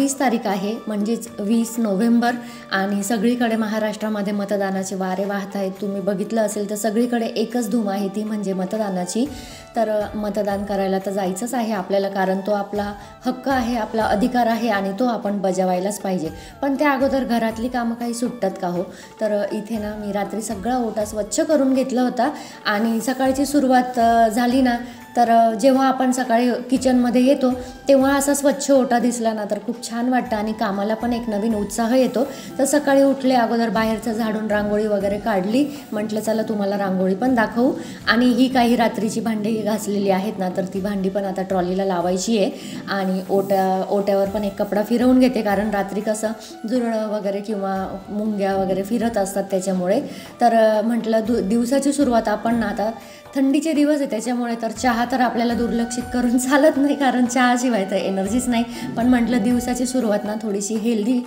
20 तारीख आहे, म्हणजेच 20 नोव्हेंबर आणि सगळीकडे महाराष्ट्रामध्ये मतदानाचे वारे वाहत आहेत। तुम्ही बघितलं असेल तर सगळीकडे एकच धूम आहे, ती म्हणजे मतदानाची। तर मतदान करायला तर जायचंच आहे आपल्याला, कारण तो आपला हक्क आहे, आपला अधिकार आहे आणि तो आपण बजावायलाच पाहिजे। पण त्या अगोदर घरातली कामं काही सुटतात का हो? तर इथे ना मी रात्री सगळा ओटा स्वच्छ करून घेतला होता आणि सकाळची सुरुवात झाली ना, तर जेव्हा आपण सकाळी किचनमध्ये येतो तेव्हा असा स्वच्छ ओटा दिसला ना तर खूप छान वाटतं आणि कामाला पण एक नवीन उत्साह येतो। तर सकाळी उठले अगोदर बाहेरचं झाडून रांगोळी वगैरे काढली, म्हटलं चला तुम्हाला रांगोळी पण दाखवू। आणि ही काही रात्रीची भांडी घासलेली आहेत ना, तर ती भांडी पण आता ट्रॉलीला लावायची आहे आणि ओट्यावर पण एक कपडा फिरवून घेते, कारण रात्री कसं झुरळं वगैरे किंवा मुंग्या वगैरे फिरत असतात त्याच्यामुळे। तर म्हटलं दिवसाची सुरुवात आपण ना, आता थंडीचे दिवस आहे त्याच्यामुळे तर चहा तर आपल्याला दुर्लक्षित करून चालत नाही, कारण चहाशिवाय तर एनर्जीच नाही। पण म्हटलं दिवसाची सुरुवात ना थोडीशी हेल्दी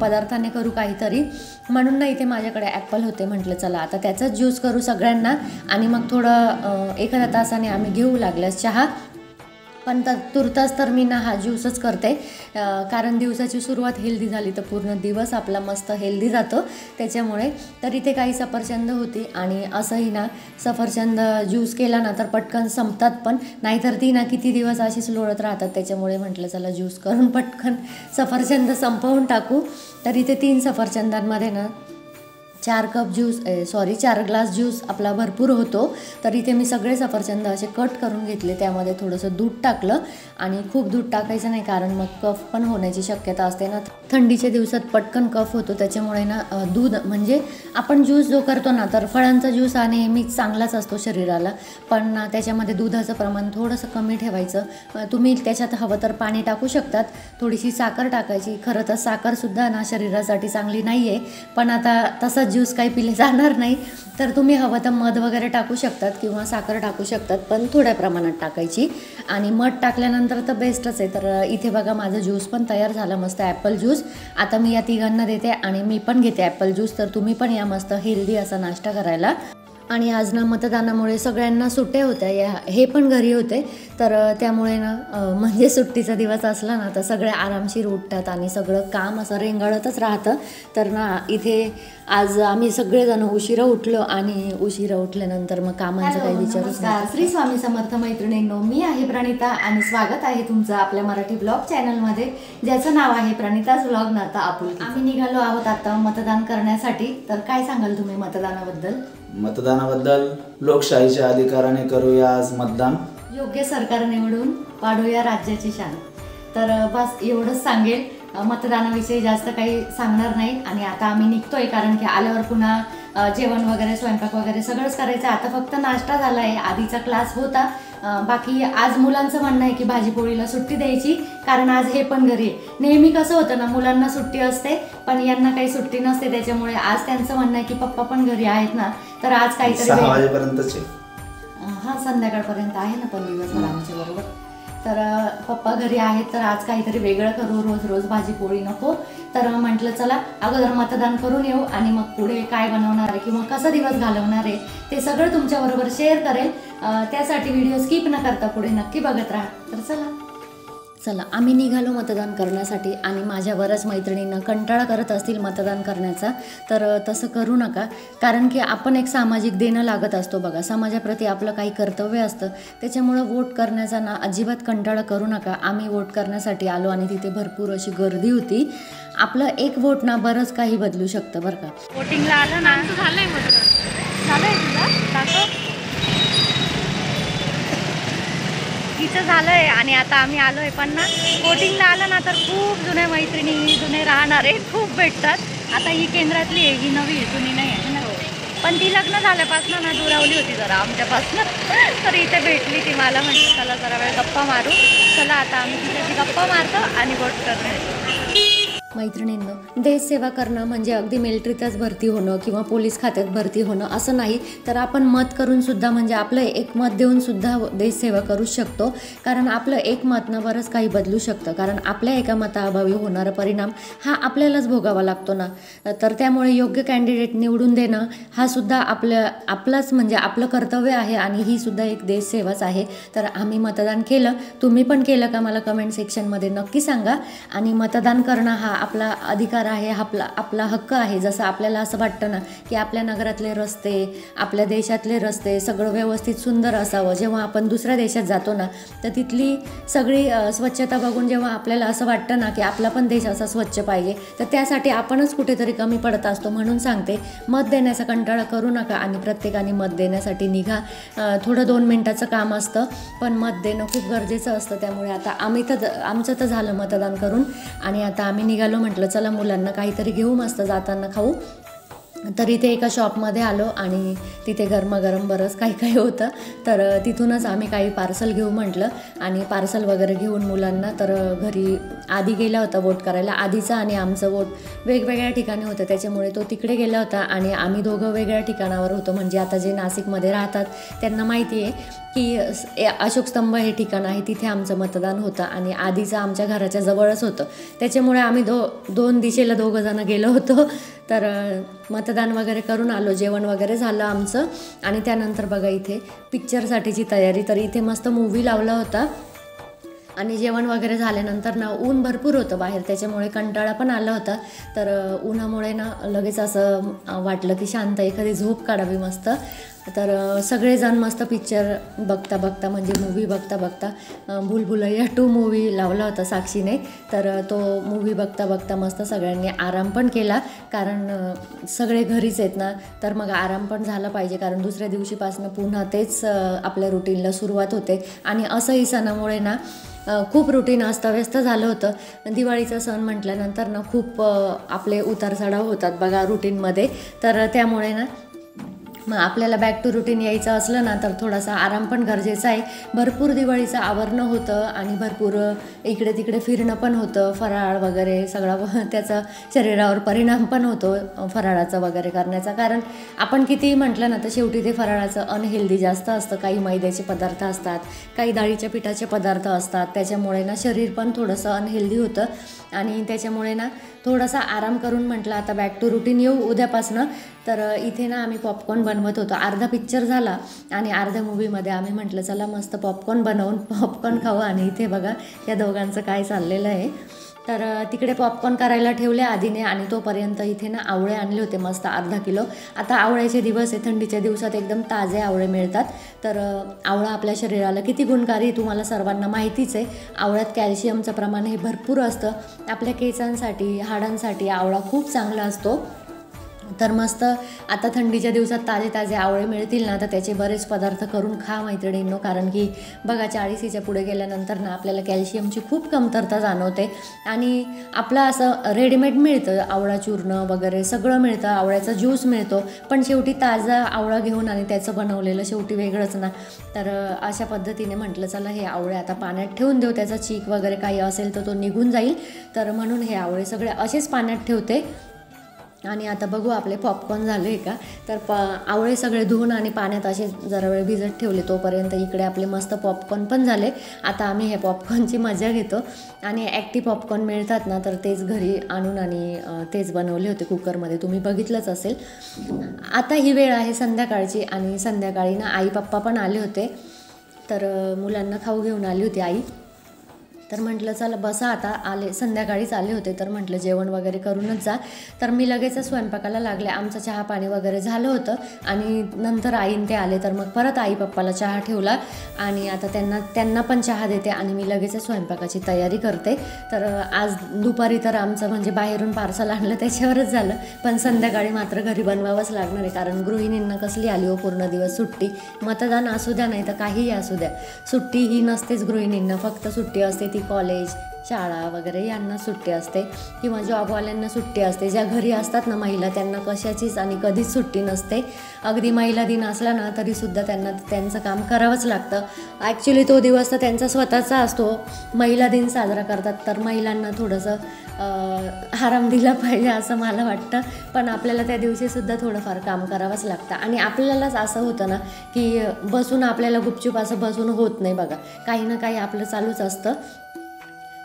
पदार्थाने करू काहीतरी, म्हणून ना इथे माझ्याकडे ॲपल होते, म्हटलं चला आता त्याचाच ज्यूस करू सगळ्यांना आणि मग थोडं एखाद्या तासाने आम्ही घेऊ लागल्यास चहा। पण तुर्तास तर मी ना हा ज्यूसच करते, कारण दिवसाची सुरुवात हेल्दी झाली तर पूर्ण दिवस आपला मस्त हेल्दी जातो त्याच्यामुळे। तर इथे काही सफरचंद होती आणि असंही ना सफरचंद ज्यूस केला ना तर पटकन संपतात, पण नाहीतर ती ना किती दिवस अशीच लोळत राहतात, त्याच्यामुळे म्हटलं चला ज्यूस करून पटकन सफरचंद संपवून टाकू। तर इथे 3 सफरचंदांमध्ये ना 4 ग्लास ज्यूस आपला भरपूर होतो। तर इथे मी सगळे सफरचंद असे कट करून घेतले, त्यामध्ये थोडंसं दूध टाकलं आणि खूप दूध टाकायचं नाही, कारण मग कफ पण होण्याची शक्यता असते ना, थंडीच्या दिवसात पटकन कफ होतो, त्याच्यामुळे ना दूध म्हणजे आपण ज्यूस जो करतो ना, तर फळांचा ज्यूस हा नेहमीच चांगलाच असतो शरीराला, पण त्याच्यामध्ये दुधाचं प्रमाण थोडंसं कमी ठेवायचं। तुम्ही त्याच्यात हवं तर पाणी टाकू शकतात, थोडीशी साखर टाकायची। खरं तर साखरसुद्धा ना शरीरासाठी चांगली नाही आहे, पण आता तसा ज्यूस काही पिले जाणार नाही, तर तुम्ही हवं तर मध वगैरे टाकू शकतात किंवा साखर टाकू शकतात, पण थोड्या प्रमाणात टाकायची। आणि मध टाकल्यानंतर तर बेस्टच आहे। तर इथे बघा माझं ज्यूस पण तयार झालं, मस्त ॲपल ज्यूस। आता मी या तिघांना देते आणि मी पण घेते ॲपल ज्यूस, तर तुम्ही पण या मस्त हेल्दी असा नाश्ता करायला। आणि आज ना मतदानामुळे सगळ्यांना सुट्ट्या होत्या, हे पण घरी होते, तर त्यामुळे ना म्हणजे सुट्टीचा दिवस असला ना तर सगळे आरामशीर उठतात आणि सगळं काम असं रेंगाळतच राहतं। तर ना इथे आज आम्ही सगळेजण उशिरा उठलो आणि उशिरा उठल्यानंतर मग कामांचं काही विचारूच नाही। श्री स्वामी समर्थ मैत्रिणींनो, मी आहे प्रणिता आणि स्वागत आहे तुमचं आपल्या मराठी ब्लॉग चॅनलमध्ये, ज्याचं नाव आहे प्रणिताज ब्लॉग नाता आपुलकी। आम्ही निघालो आहोत आता मतदान करण्यासाठी, तर काय सांगाल तुम्ही मतदानाबद्दल? मतदानाबद्दल लोकशाहीच्या अधिकाराने करूया आज मतदान, योग्य सरकार निवडून वाढूया राज्याची शान। तर बस एवढंच सांगेल, मतदानाविषयी जास्त काही सांगणार नाही। आणि आता आम्ही निघतोय, कारण की आल्यावर पुन्हा जेवण वगैरे स्वयंपाक वगैरे सगळंच करायचं। आता फक्त नाश्ता झाला आहे, आधीचा क्लास होता। बाकी आज मुलांचं म्हणणं आहे की भाजीपोळीला सुट्टी द्यायची, कारण आज हे पण घरी आहे। नेहमी कसं होतं ना, मुलांना सुट्टी असते पण यांना काही सुट्टी नसते, त्याच्यामुळे आज त्यांचं म्हणणं आहे की पप्पा पण घरी आहेत ना, तर आज काहीतरी 6 वाजेपर्यंतचे हां संध्याकाळपर्यंत आहे ना पण दिवसभर आमच्या बरोबर। तर पप्पा घरी आहेत, तर आज काहीतरी वेगळं करू, रोज रोज भाजीपोळी नको। तर म्हटलं चला अगोदर मतदान करून येऊ आणि मग पुढे काय बनवणार आहे किंवा कसा दिवस घालवणार आहे ते सगळं तुमच्याबरोबर शेअर करेल। त्यासाठी व्हिडिओ स्किप न करता पुढे नक्की बघत राहा। तर चला आम्ही निघालो मतदान करण्यासाठी आणि माझ्या बऱ्याच मैत्रिणींना कंटाळा करत असतील मतदान करण्याचा, तर तसं करू नका, कारण की आपण एक सामाजिक देणं लागत असतो बघा, समाजाप्रती आपलं काही कर्तव्य असतं, त्याच्यामुळं वोट करण्याचा ना अजिबात कंटाळा करू नका। आम्ही वोट करण्यासाठी आलो आणि तिथे भरपूर अशी गर्दी होती। आपलं एक वोट ना बरंच काही बदलू शकतं बरं का। वोटिंगला आलं ना, झालंय मतदान झालंय तुझं दाखव, हिचं झालंय। आणि आता आम्ही आलोय, पण ना वोटिंगला आलं ना तर खूप जुने मैत्रिणी जुने राहणारे खूप भेटतात। आता ही केंद्रातली आहे, ही नवी आहे, जुनी नाही आहे ना, पण ती लग्न झाल्यापासून ना दुरावली होती जरा आमच्यापासून, तर इथे भेटली ती मला, म्हटलं चला जरा वेळ गप्पा मारू। चला आता आम्ही तिच्याशी गप्पा मारतो आणि वोट करणार। मैत्रिणींनो, देशसेवा करणं म्हणजे अगदी मिलिटरीतच भरती होणं किंवा पोलीस खात्यात भरती होणं असं नाही, तर आपण मत करूनसुद्धा म्हणजे आपलं एक मत देऊनसुद्धा देशसेवा करू शकतो. कारण आपलं एक मतनं बरंच काही बदलू शकतं. कारण आपल्या एका मताअभावी होणारा परिणाम हा आपल्यालाच भोगावा लागतो ना. तर त्यामुळे योग्य कॅन्डिडेट निवडून देणं हा सुद्धा आपलंच म्हणजे आपलं कर्तव्य आहे आणि ही सुद्धा एक देशसेवाच आहे. तर आम्ही मतदान केलं. तुम्ही पण केलं का मला कमेंट सेक्शनमध्ये नक्की सांगा. आणि मतदान करणं हा आपला अधिकार आहे, आपला हक्क आहे. जसं आपल्याला असं वाटतं ना की आपल्या नगरातले रस्ते, आपल्या देशातले रस्ते सगळं व्यवस्थित सुंदर असावं. जेव्हा आपण दुसऱ्या देशात जातो ना तर तिथली सगळी स्वच्छता बघून जेव्हा आपल्याला असं वाटतं ना की आपला पण देश असा स्वच्छ पाहिजे, तर त्यासाठी आपणच कुठेतरी कमी पडत असतो. म्हणून सांगते, मत देण्याचा कंटाळा करू नका आणि प्रत्येकाने मत देण्यासाठी निघा. थोडं 2 मिनिटाचं काम असतं, पण मत देणं खूप गरजेचं असतं. त्यामुळे आता आमचं तर झालं मतदान करून आणि आता आम्ही निघालो. म्हटलं चला मुलांना काहीतरी घेऊ मस्त जाताना खाऊ. तर इथे एका शॉपमध्ये आलो आणि तिथे गरमागरम बरंच काही होतं. तर तिथूनच आम्ही काही पार्सल घेऊ म्हटलं आणि पार्सल वगैरे घेऊन मुलांना तर घरी आधी गेला होता वोट करायला. आधीचा आणि आमचं वोट वेगवेगळ्या ठिकाणी होतं, त्याच्यामुळे तो तिकडे गेला होता आणि आम्ही दोघं वेगळ्या ठिकाणावर होतो. म्हणजे आता जे नाशिकमध्ये राहतात त्यांना माहिती आहे की अशोक स्तंभ हे ठिकाण आहे, तिथे आमचं मतदान होतं आणि आधीचं आमच्या घराच्या जवळच होतं. त्याच्यामुळे आम्ही दोन दिशेला दोघं जण गेलो होतो. तर मतदान वगैरे करून आलो, जेवण वगैरे झालं आमचं आणि त्यानंतर बघा इथे पिक्चरसाठीची तयारी. तर इथे मस्त मूवी लावला होता आणि जेवण वगैरे झाल्यानंतर ना ऊन भरपूर होतं बाहेर, त्याच्यामुळे कंटाळा पण आला होता. तर उन्हामुळे ना लगेच असं वाटलं की शांत एखादी झोप काढावी मस्त. तर सगळेजण मस्त पिक्चर बघता म्हणजे मूवी बघता भूलभुलैया 2 मूवी लावला होता साक्षीने. तर तो मूवी बघता मस्त सगळ्यांनी आराम पण केला. कारण सगळे घरीच आहेत ना, तर मग आराम पण झाला पाहिजे. कारण दुसऱ्या दिवशीपासून पुन्हा तेच आपल्या रुटीनला सुरुवात होते आणि असंही सणामुळे ना खूप रुटीन अस्तव्यस्त झालं होतं. दिवाळीचा सण म्हटल्यानंतर ना खूप आपले उतारचढाव होतात बघा रुटीनमध्ये. तर त्यामुळे ना मग आपल्याला बॅक टू रुटीन यायचं असलं ना तर थोडासा आराम पण गरजेचा आहे. भरपूर दिवाळीचं आवरणं होतं आणि भरपूर इकडे तिकडे फिरणं पण होतं. फराळ वगैरे सगळा त्याचा शरीरावर परिणाम पण होतो फराळाचं वगैरे करण्याचा. कारण आपण कितीही म्हटलं ना तर शेवटी ते फराळाचं अनहेल्दी जास्त असतं. काही मैद्याचे पदार्थ असतात, काही डाळीच्या पिठाचे पदार्थ असतात, त्याच्यामुळे ना शरीर पण थोडंसं अनहेल्दी होतं आणि त्याच्यामुळे ना थोडासा आराम करून म्हटलं आता बॅक टू रुटीन येऊ उद्यापासनं. तर इथे ना आम्ही पॉपकॉर्न बनवत होतो. अर्धा पिक्चर झाला आणि अर्ध्या मूवीमध्ये आम्ही म्हटलं चला मस्त पॉपकॉर्न बनवून पॉपकॉर्न खाऊ. आणि इथे बघा या दोघांचं काय चाललेलं आहे. तर तिकडे पॉपकॉर्न करायला ठेवले आधीने आणि तोपर्यंत इथे ना आवळे आणले होते मस्त अर्धा किलो. आता आवळ्याचे दिवस आहे, थंडीच्या दिवसात एकदम ताजे आवळे मिळतात. तर आवळा आपल्या शरीराला किती गुणकारी तुम्हाला सर्वांना माहितीच आहे. आवळ्यात कॅल्शियमचं प्रमाण हे भरपूर असतं. आपल्या केसांसाठी, हाडांसाठी आवळा खूप चांगला असतो. तर मस्त आता थंडीच्या दिवसात ताजे आवळे मिळतील ना तर त्याचे बरेच पदार्थ करून खा मैत्रिणींनो. कारण की बघा 40च्या पुढे गेल्यानंतर ना आपल्याला कॅल्शियमची खूप कमतरता जाणवते आणि आपलं असं रेडीमेड मिळतं आवळा चूर्ण वगैरे सगळं मिळतं, आवळ्याचा ज्यूस मिळतो, पण शेवटी ताजा आवळा घेऊन आणि त्याचं बनवलेलं शेवटी वेगळंच ना. तर अशा पद्धतीने म्हटलं चला हे आवळे आता पाण्यात ठेवून देऊ, त्याचा चीक वगैरे काही असेल तर तो निघून जाईल. तर म्हणून हे आवळे सगळे असेच पाण्यात ठेवते. आणि आता बघू आपले पॉपकॉर्न झाले का. तर आवळे सगळे धुवून आणि पाण्यात असे जरा वेळ भिजत ठेवले. तोपर्यंत इकडे आपले मस्त पॉपकॉर्न पण झाले. आता आम्ही हे पॉपकॉर्नची मजा घेतो आणि ॲक्टी पॉपकॉर्न मिळतात ना तर तेच घरी आणून आणि तेच बनवले होते कुकरमध्ये, तुम्ही बघितलंच असेल. आता ही वेळ आहे संध्याकाळची आणि संध्याकाळी ना आई पप्पा पण आले होते. तर मुलांना खाऊ घेऊन आली होती आई. तर म्हटलं चला बसा आता, संध्याकाळीच आले होते तर म्हटलं जेवण वगैरे करूनच जा. तर मी लगेच स्वयंपाकाला लागले. आमचं चहा पाणी वगैरे झालं होतं आणि नंतर आईन ते आले तर मग परत आई पप्पाला चहा ठेवला आणि आता त्यांना पण चहा देते आणि मी लगेच स्वयंपाकाची तयारी करते. तर आज दुपारी तर आमचं म्हणजे बाहेरून पार्सल आणलं त्याच्यावरच झालं, पण संध्याकाळी मात्र घरी बनवावंच लागणार आहे. कारण गृहिणींना कसली आली हो पूर्ण दिवस सुट्टी. मतदान असू द्या नाही तर काहीही असू द्या, सुट्टी ही नसतेच गृहिणींना. फक्त सुट्टी असते ती कॉलेज शाळा वगैरे यांना सुट्टी असते किंवा जॉबवाल्यांना सुट्टी असते. ज्या घरी असतात ना महिला, त्यांना कशाचीच आणि कधीच सुट्टी नसते. अगदी महिला दिन असला ना तरीसुद्धा त्यांना त्यांचं काम करावंच लागतं. ॲक्च्युली तो दिवस तर त्यांचा स्वतःचा असतो. महिला दिन साजरा करतात तर महिलांना थोडंसं आराम दिला पाहिजे असं मला वाटतं. पण आपल्याला त्या दिवशीसुद्धा थोडंफार काम करावंच लागतं. आणि आपल्यालाच असं होतं ना की बसून आपल्याला गुपचूप असं बसून होत नाही बघा, काही ना काही आपलं चालूच असतं.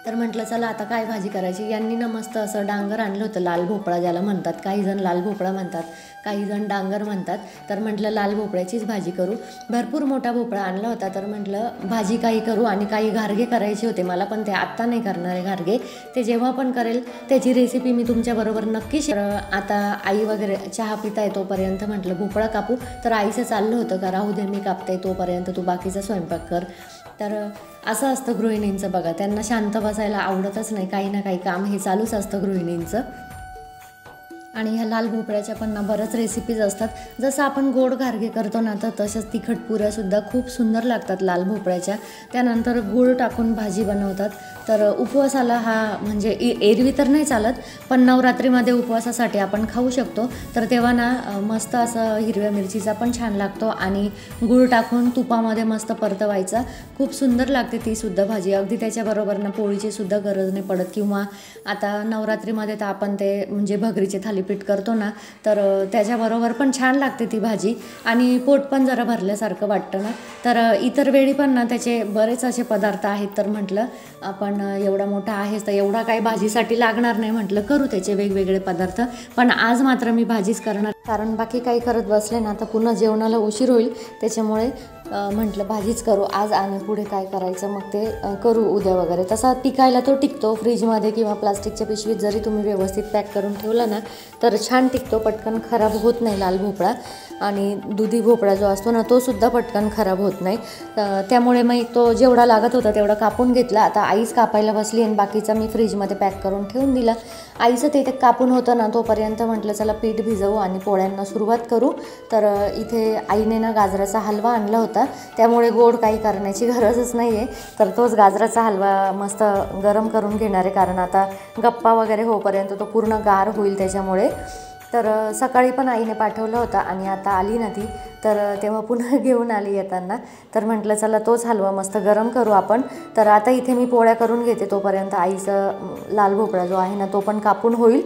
तर म्हटलं चला आता काय भाजी करायची. यांनी ना मस्त असं डांगर आणलं होतं, लाल भोपळा ज्याला म्हणतात. काही जण लाल भोपळा म्हणतात, काही जण डांगर म्हणतात. तर म्हटलं लाल भोपळ्याचीच भाजी करू. भरपूर मोठा भोपळा आणला होता. तर म्हटलं भाजी काही करू आणि काही घारगे करायचे होते मला, पण ते आत्ता नाही करणार आहे घारगे, ते जेव्हा पण करेल त्याची रेसिपी मी तुमच्याबरोबर नक्की शेअर. आता आई वगैरे चहा पिता आहे तोपर्यंत म्हटलं भोपळा कापू. तर आईचं चाललं होतं का राहू दे मी कापते तोपर्यंत तू बाकीचा स्वयंपाक कर. तर असं असतं गृहिणींचं बघा, त्यांना शांत बसायला आवडतच नाही, काही ना काही काम हे चालूच असतं गृहिणींचं. आणि ह्या लाल भोपळ्याच्या पण ना बऱ्याच रेसिपीज असतात. जसं आपण गोड घारगे करतो ना तर तसंच तिखट पुऱ्यासुद्धा खूप सुंदर लागतात लाल भोपळ्याच्या. त्यानंतर गूळ टाकून भाजी बनवतात. तर उपवासाला हा म्हणजे एरवी तर नाही चालत, पण नवरात्रीमध्ये उपवासासाठी आपण खाऊ शकतो. तर तेव्हा ना मस्त असं हिरव्या मिरचीचा पण छान लागतो आणि गूळ टाकून तुपामध्ये मस्त परतवायचा, खूप सुंदर लागते तीसुद्धा भाजी. अगदी त्याच्याबरोबर ना पोळीची सुद्धा गरज नाही पडत. किंवा आता नवरात्रीमध्ये तर आपण ते म्हणजे भगरीचे थालीपीठ करतो ना, तर त्याच्याबरोबर पण छान लागते ती भाजी आणि पोट पण जरा भरल्यासारखं वाटतं ना. तर इतर वेळी पण ना त्याचे बरेच असे पदार्थ आहेत. तर म्हटलं आपण एवढा मोठा आहेच तर एवढा काही भाजीसाठी लागणार नाही, म्हटलं करू त्याचे वेगवेगळे पदार्थ. पण आज मात्र मी भाजीच करणार, कारण बाकी काही करत बसले ना तर पुन्हा जेवणाला उशीर होईल. त्याच्यामुळे म्हटलं भाजीच करू आज आणि पुढे काय करायचं मग ते करू उद्या वगैरे. तसा टिकायला तो टिकतो फ्रीजमध्ये किंवा प्लास्टिकच्या पिशवीत जरी तुम्ही व्यवस्थित पॅक करून ठेवला ना तर छान टिकतो, पटकन खराब होत नाही लाल भोपळा. आणि दुधी भोपळा जो असतो ना तो सुद्धा पटकन खराब होत नाही. त्यामुळे मग तो जेवढा लागत होता तेवढा कापून घेतला. आता आईच कापायला बसली आणि बाकीचा मी फ्रीजमध्ये पॅक करून ठेवून दिला. आईचं ते कापून होतं ना तोपर्यंत म्हटलं चला पीठ भिजवू आणि पोळ्यांना सुरुवात करू. तर इथे आईने ना गाजराचा हलवा आणला होता, त्यामुळे गोड काही करण्याची गरजच नाही आहे. तर तोच गाजराचा हलवा मस्त गरम करून घेणार आहे, कारण आता गप्पा वगैरे होईपर्यंत तो पूर्ण गार होईल त्याच्यामुळे. तर सकाळी पण आईने पाठवलं होतं आणि आता आली ना ती, तर तेव्हा पुन्हा घेऊन आली येताना. तर म्हटलं चला तोच हलवा मस्त गरम करू आपण. तर आता इथे मी पोळ्या करून घेते, तोपर्यंत आईचं लाल भोपळा जो आहे ना तो पण कापून होईल.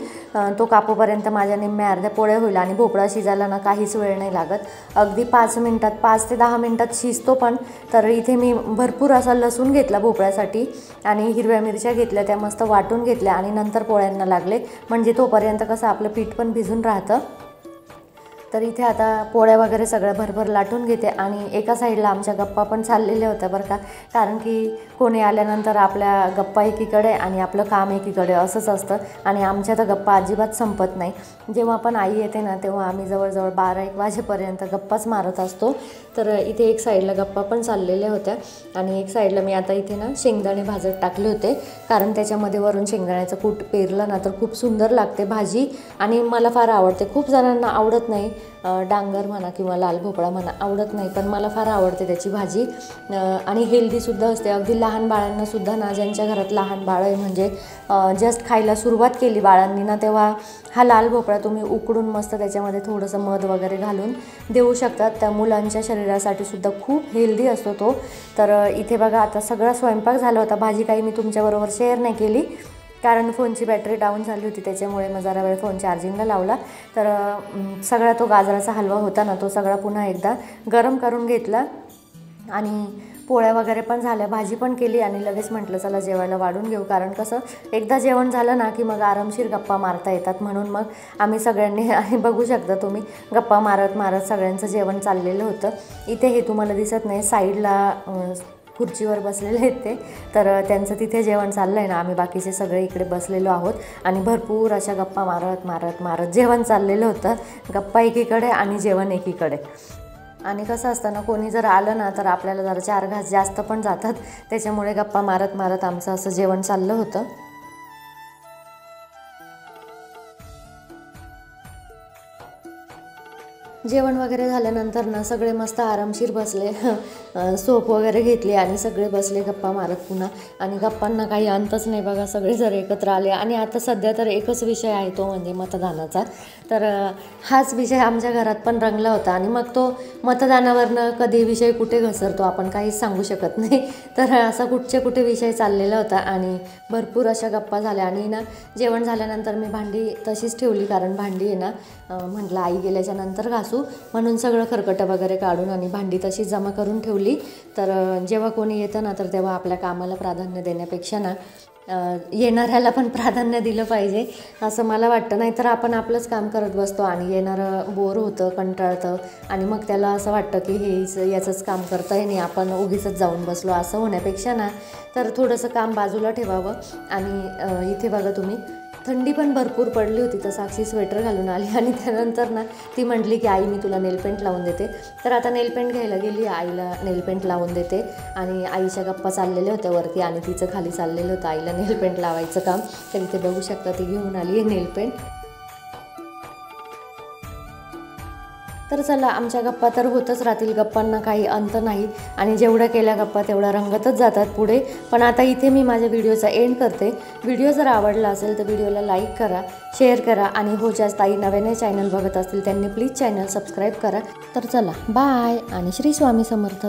तो कापूपर्यंत माझ्या निम्म्या अर्ध्या पोळ्या होईल आणि भोपळा शिजायला ना काहीच वेळ नाही लागत, अगदी 5 मिनटात 5 ते 10 मिनटात शिजतो पण. तर इथे मी भरपूर असा लसूण घेतला भोपळ्यासाठी आणि हिरव्या मिरच्या घेतल्या, त्या मस्त वाटून घेतल्या आणि नंतर पोळ्यांना लागले, म्हणजे तोपर्यंत कसं आपलं पीठ पण भिजून राहतं. तर इथे आता पोळ्या वगैरे सगळं भरभर लाटून घेते आणि एका साईडला आमच्या गप्पा पण चाललेल्या होत्या बरं का, कारण की कोणी आल्यानंतर आपल्या गप्पा एकीकडे आणि आपलं काम एकीकडे असंच असतं. आणि आमच्या तर गप्पा अजिबात संपत नाही. जेव्हा पण आई येते ना तेव्हा आम्ही जवळजवळ 12-1 वाजेपर्यंत गप्पाच मारत असतो. तर इथे एक साईडला गप्पा पण चाललेल्या होत्या आणि एक साईडला मी आता इथे ना शेंगदाणे भाजत टाकले होते, कारण त्याच्यामध्ये वरून शेंगदाण्याचं कूट पेरलं ना तर खूप सुंदर लागते भाजी आणि मला फार आवडते. खूप जणांना आवडत नाही, डांगर म्हणा किंवा लाल भोपळा म्हणा आवडत नाही, पण मला फार आवडते त्याची भाजी आणि हेल्दीसुद्धा असते. अगदी लहान बाळांनासुद्धा ना, ज्यांच्या घरात लहान बाळं आहे म्हणजे जस्ट खायला सुरुवात केली बाळांनी ना, तेव्हा हा लाल भोपळा तुम्ही उकडून मस्त त्याच्यामध्ये थोडंसं मध वगैरे घालून देऊ शकतात. त्या मुलांच्या शरीरासाठी सुद्धा खूप हेल्दी असतो तो. तर इथे बघा आता सगळा स्वयंपाक झाला होता. भाजी काही मी तुमच्याबरोबर शेअर नाही केली, कारण फोनची बॅटरी डाऊन झाली होती, त्याच्यामुळे मग जरा वेळ फोन चार्जिंगला लावला. तर सगळा तो गाजराचा हलवा होता ना तो सगळा पुन्हा एकदा गरम करून घेतला आणि पोळ्या वगैरे पण झाल्या, भाजी पण केली आणि लगेच म्हटलं चला जेवायला वाढून घेऊ, कारण कसं एकदा जेवण झालं ना की मग आरामशीर गप्पा मारता येतात. म्हणून मग आम्ही सगळ्यांनी आणि बघू शकता तुम्ही गप्पा मारत मारत सगळ्यांचं जेवण चाललेलं होतं. इथे हे तुम्हाला दिसत नाही, साईडला खुर्चीवर बसलेले आहेत ते, तर त्यांचं तिथे जेवण चाललं आहे ना, आम्ही बाकीचे सगळे इकडे बसलेलो आहोत आणि भरपूर अशा गप्पा मारत मारत मारत जेवण चाललेलं होतं. गप्पा एकीकडे आणि जेवण एकीकडे. आणि कसं असतं ना, कोणी जर आलं ना तर आपल्याला जरा 4 घास जास्त पण जातात, त्याच्यामुळे गप्पा मारत मारत आमचं असं जेवण चाललं होतं. जेवण वगैरे झाल्यानंतर ना सगळे मस्त आरामशीर बसले, सोप वगैरे घेतली आणि सगळे बसले गप्पा मारत पुन्हा. आणि गप्पांना काही अंतच नाही बघा, सगळे जर एकत्र आले. आणि आता सध्या तर एकच विषय आहे तो म्हणजे मतदानाचा. तर हाच विषय आमच्या घरात पण रंगला होता. आणि मग तो मतदानावरनं कधी विषय कुठे घसरतो आपण काहीच सांगू शकत नाही. तर असा कुठे विषय चाललेला होता आणि भरपूर अशा गप्पा झाल्या. आणि ना जेवण झाल्यानंतर मी भांडी तशीच ठेवली, कारण भांडी आहे ना म्हटलं आई गेल्याच्या नंतर घासू, म्हणून सगळं खरकटं वगैरे काढून आणि भांडी तशीच जमा करून ठेवली. तर जेव्हा कोणी येतं ना तर तेव्हा आपल्या कामाला प्राधान्य देण्यापेक्षा ना येणाऱ्याला पण प्राधान्य दिलं पाहिजे असं मला वाटतं. नाही तर आपण आपलंच काम करत बसतो आणि येणारं बोर होतं, कंटाळतं आणि मग त्याला असं वाटतं की हे याचंच काम करता येईल, आपण उगीच जाऊन बसलो. असं होण्यापेक्षा ना तर थोडंसं काम बाजूला ठेवावं. आणि इथे बघा तुम्ही थंडी पण भरपूर पडली होती, तर साक्षी स्वेटर घालून आली. आणि त्यानंतर ना ती म्हटली की आई मी तुला नेलपेंट लावून देते. तर आता नेलपेंट घ्यायला गेली, आईला नेलपेंट लावून देते. आणि आईच्या गप्पा चाललेल्या होत्या वरती आणि तिचं खाली चाललेलं होतं आईला नेलपेंट लावायचं काम. तर इथे बघू शकता ती घेऊन आली आहे नेलपेंट. तर चला, आमच्या गप्पा तर होतच राहतील, गप्पांना काही अंत नाही. आणि जेवढ्या केल्या गप्पा तेवढ्या रंगतच जातात पुढे. पण आता इथे मी माझ्या व्हिडिओचा एंड करते. व्हिडिओ जर आवडला असेल तर व्हिडिओला लाईक करा, शेअर करा. आणि हो, ज्या ताई नव्याने चॅनल बघत असतील त्यांनी प्लीज चॅनल सबस्क्राईब करा. तर चला, बाय आणि श्री स्वामी समर्थ.